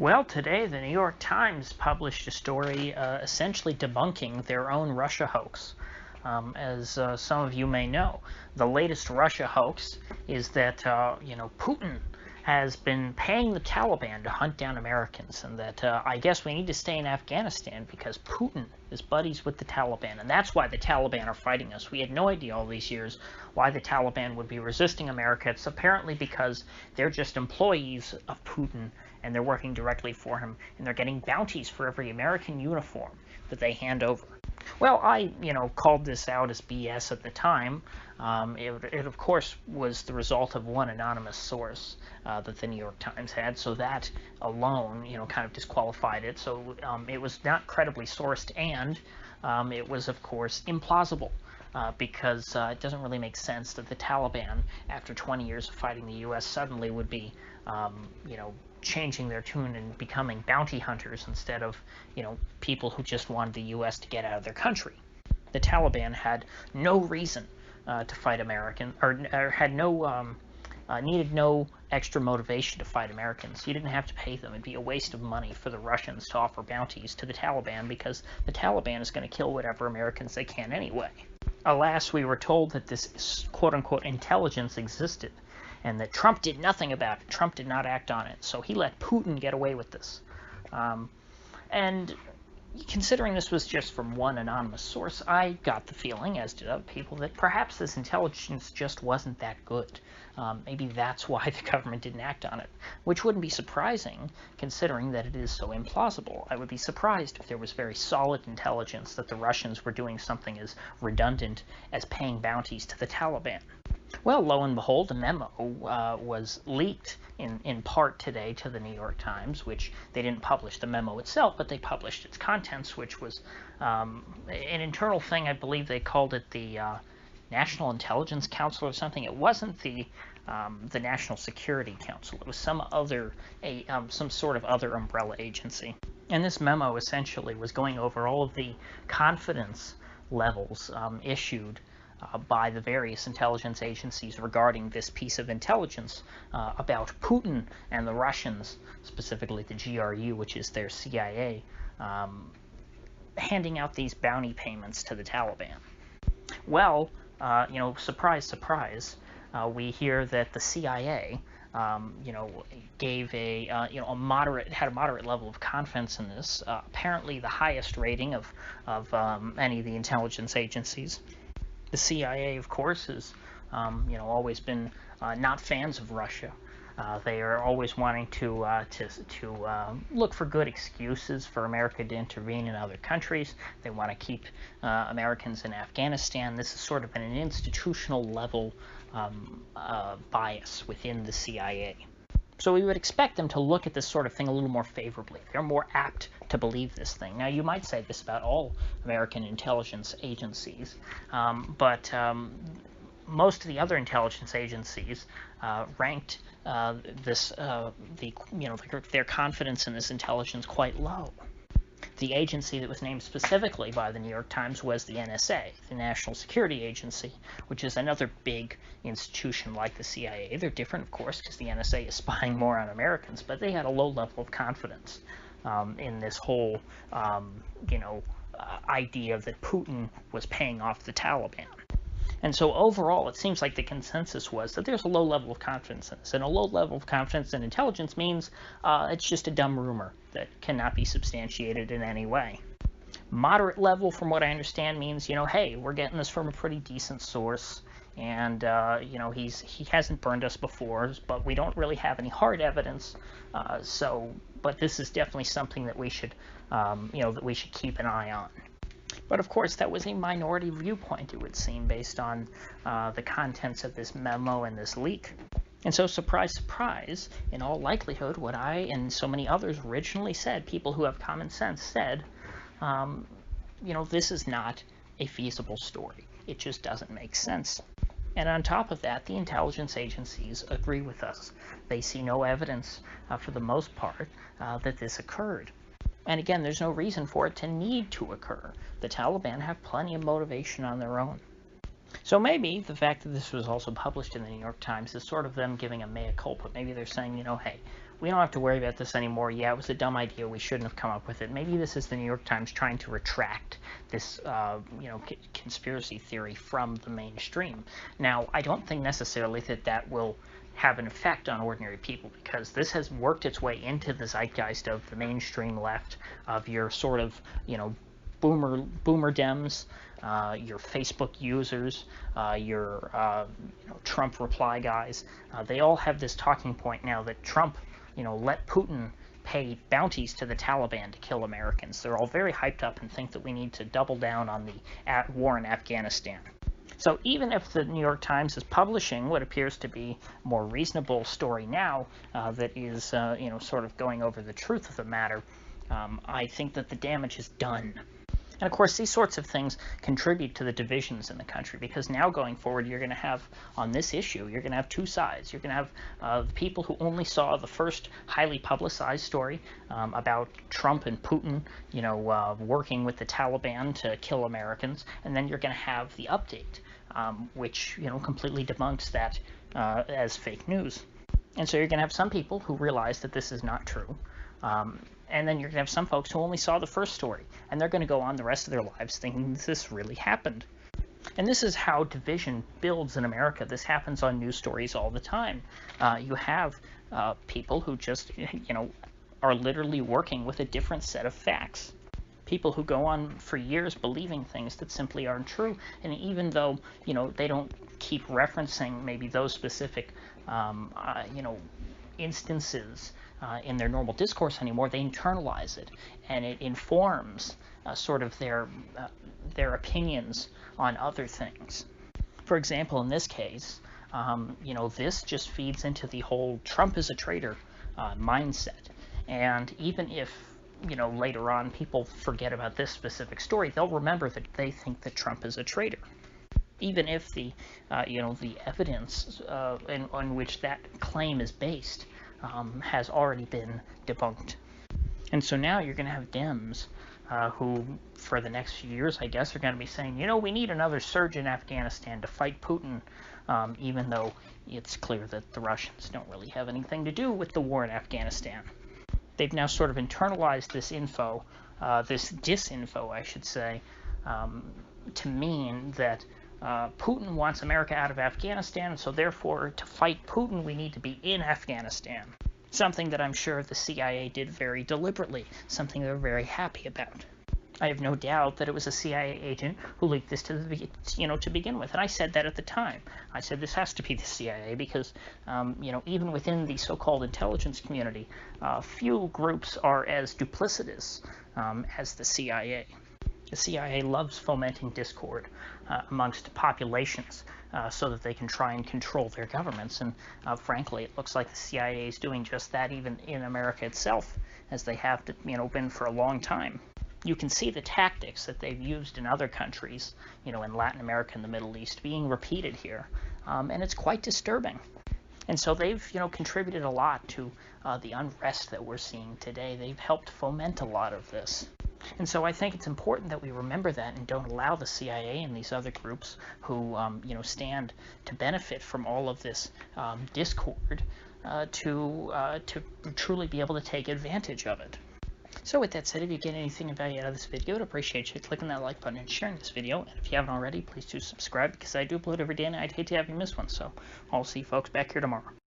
Well, today the New York Times published a story essentially debunking their own Russia hoax. As some of you may know, the latest Russia hoax is that, Putin has been paying the Taliban to hunt down Americans, and that I guess we need to stay in Afghanistan because Putin is buddies with the Taliban, and that's why the Taliban are fighting us. We had no idea all these years why the Taliban would be resisting America. It's apparently because they're just employees of Putin, and they're working directly for him, and they're getting bounties for every American uniform that they hand over. Well, I, called this out as BS at the time. It of course, was the result of one anonymous source that the New York Times had, so that alone, kind of disqualified it. So it was not credibly sourced, and it was, of course, implausible. Because it doesn't really make sense that the Taliban, after 20 years of fighting the U.S., suddenly would be, changing their tune and becoming bounty hunters instead of, people who just wanted the U.S. to get out of their country. The Taliban had no reason to fight Americans, or had no, needed no extra motivation to fight Americans. You didn't have to pay them. It'd be a waste of money for the Russians to offer bounties to the Taliban because the Taliban is going to kill whatever Americans they can anyway. Alas, we were told that this quote-unquote intelligence existed, and that Trump did nothing about it. Trump did not act on it, so he let Putin get away with this. And considering this was just from one anonymous source, I got the feeling, as did other people, that perhaps this intelligence just wasn't that good. Maybe that's why the government didn't act on it, which wouldn't be surprising, considering that it is so implausible. I would be surprised if there was very solid intelligence that the Russians were doing something as redundant as paying bounties to the Taliban. Well, lo and behold, a memo was leaked in part today to the New York Times, which they didn't publish the memo itself, but they published its contents, which was an internal thing. I believe they called it the National Intelligence Council or something. It wasn't the National Security Council. It was some sort of other umbrella agency. And this memo essentially was going over all of the confidence levels issued by the various intelligence agencies regarding this piece of intelligence about Putin and the Russians, specifically the GRU, which is their CIA, handing out these bounty payments to the Taliban. Well, surprise, surprise, we hear that the CIA, gave had a moderate level of confidence in this, apparently the highest rating of any of the intelligence agencies. The CIA, of course, has always been not fans of Russia. They are always wanting to look for good excuses for America to intervene in other countries. They want to keep Americans in Afghanistan. This is sort of an institutional level bias within the CIA. So we would expect them to look at this sort of thing a little more favorably. They're more apt to believe this thing. Now, you might say this about all American intelligence agencies, but most of the other intelligence agencies ranked their confidence in this intelligence quite low. The agency that was named specifically by the New York Times was the NSA, the National Security Agency, which is another big institution like the CIA. They're different, of course, because the NSA is spying more on Americans, but they had a low level of confidence in this whole, idea that Putin was paying off the Taliban. And so overall, it seems like the consensus was that there's a low level of confidence in this. And a low level of confidence in intelligence means it's just a dumb rumor that cannot be substantiated in any way. Moderate level, from what I understand, means, hey, we're getting this from a pretty decent source. And, he hasn't burned us before, but we don't really have any hard evidence. But this is definitely something that we should, that we should keep an eye on. But of course, that was a minority viewpoint, it would seem, based on the contents of this memo and this leak. And so, surprise, surprise, in all likelihood, what I and so many others originally said, people who have common sense said, this is not a feasible story. It just doesn't make sense. And on top of that, the intelligence agencies agree with us. They see no evidence, for the most part, that this occurred. And again, there's no reason for it to need to occur. The Taliban have plenty of motivation on their own. So maybe the fact that this was also published in the New York Times is sort of them giving a mea culpa. Maybe they're saying, hey, we don't have to worry about this anymore. Yeah, it was a dumb idea. We shouldn't have come up with it. Maybe this is the New York Times trying to retract this, conspiracy theory from the mainstream. Now, I don't think necessarily that will have an effect on ordinary people, because this has worked its way into the zeitgeist of the mainstream left, of your sort of, boomer Dems, your Facebook users, your Trump reply guys. They all have this talking point now that Trump, let Putin pay bounties to the Taliban to kill Americans. They're all very hyped up and think that we need to double down on the war in Afghanistan. So even if the New York Times is publishing what appears to be a more reasonable story now, that is, sort of going over the truth of the matter, I think that the damage is done. And of course, these sorts of things contribute to the divisions in the country, because now going forward, you're going to have, on this issue, you're going to have two sides. You're going to have the people who only saw the first highly publicized story about Trump and Putin, working with the Taliban to kill Americans, and then you're going to have the update, which, completely debunks that as fake news. And so you're going to have some people who realize that this is not true. And then you're going to have some folks who only saw the first story, and they're going to go on the rest of their lives thinking this really happened. And this is how division builds in America. This happens on news stories all the time. You have people who just, are literally working with a different set of facts. People who go on for years believing things that simply aren't true. And even though, they don't keep referencing maybe those specific, instances in their normal discourse anymore, they internalize it, and it informs sort of their opinions on other things. For example, in this case, this just feeds into the whole Trump is a traitor mindset. And even if, later on people forget about this specific story, they'll remember that they think that Trump is a traitor, even if the evidence on which that claim is based has already been debunked. And so now you're going to have Dems who, for the next few years, I guess, are going to be saying, we need another surge in Afghanistan to fight Putin, even though it's clear that the Russians don't really have anything to do with the war in Afghanistan. They've now sort of internalized this info, this disinfo, I should say, to mean that Putin wants America out of Afghanistan, so therefore, to fight Putin, we need to be in Afghanistan. Something that I'm sure the CIA did very deliberately, something they're very happy about. I have no doubt that it was a CIA agent who leaked this to begin with, and I said that at the time. I said this has to be the CIA because, even within the so-called intelligence community, few groups are as duplicitous as the CIA. The CIA loves fomenting discord amongst populations so that they can try and control their governments. And frankly, it looks like the CIA is doing just that even in America itself, as they have been for a long time. You can see the tactics that they've used in other countries, in Latin America and the Middle East, being repeated here. And it's quite disturbing. And so they've, contributed a lot to the unrest that we're seeing today. They've helped foment a lot of this. And so I think it's important that we remember that and don't allow the CIA and these other groups who, stand to benefit from all of this discord to truly be able to take advantage of it. So with that said, if you get anything of value out of this video, I'd appreciate you clicking that like button and sharing this video. And if you haven't already, please do subscribe, because I do upload every day and I'd hate to have you miss one. So I'll see you folks back here tomorrow.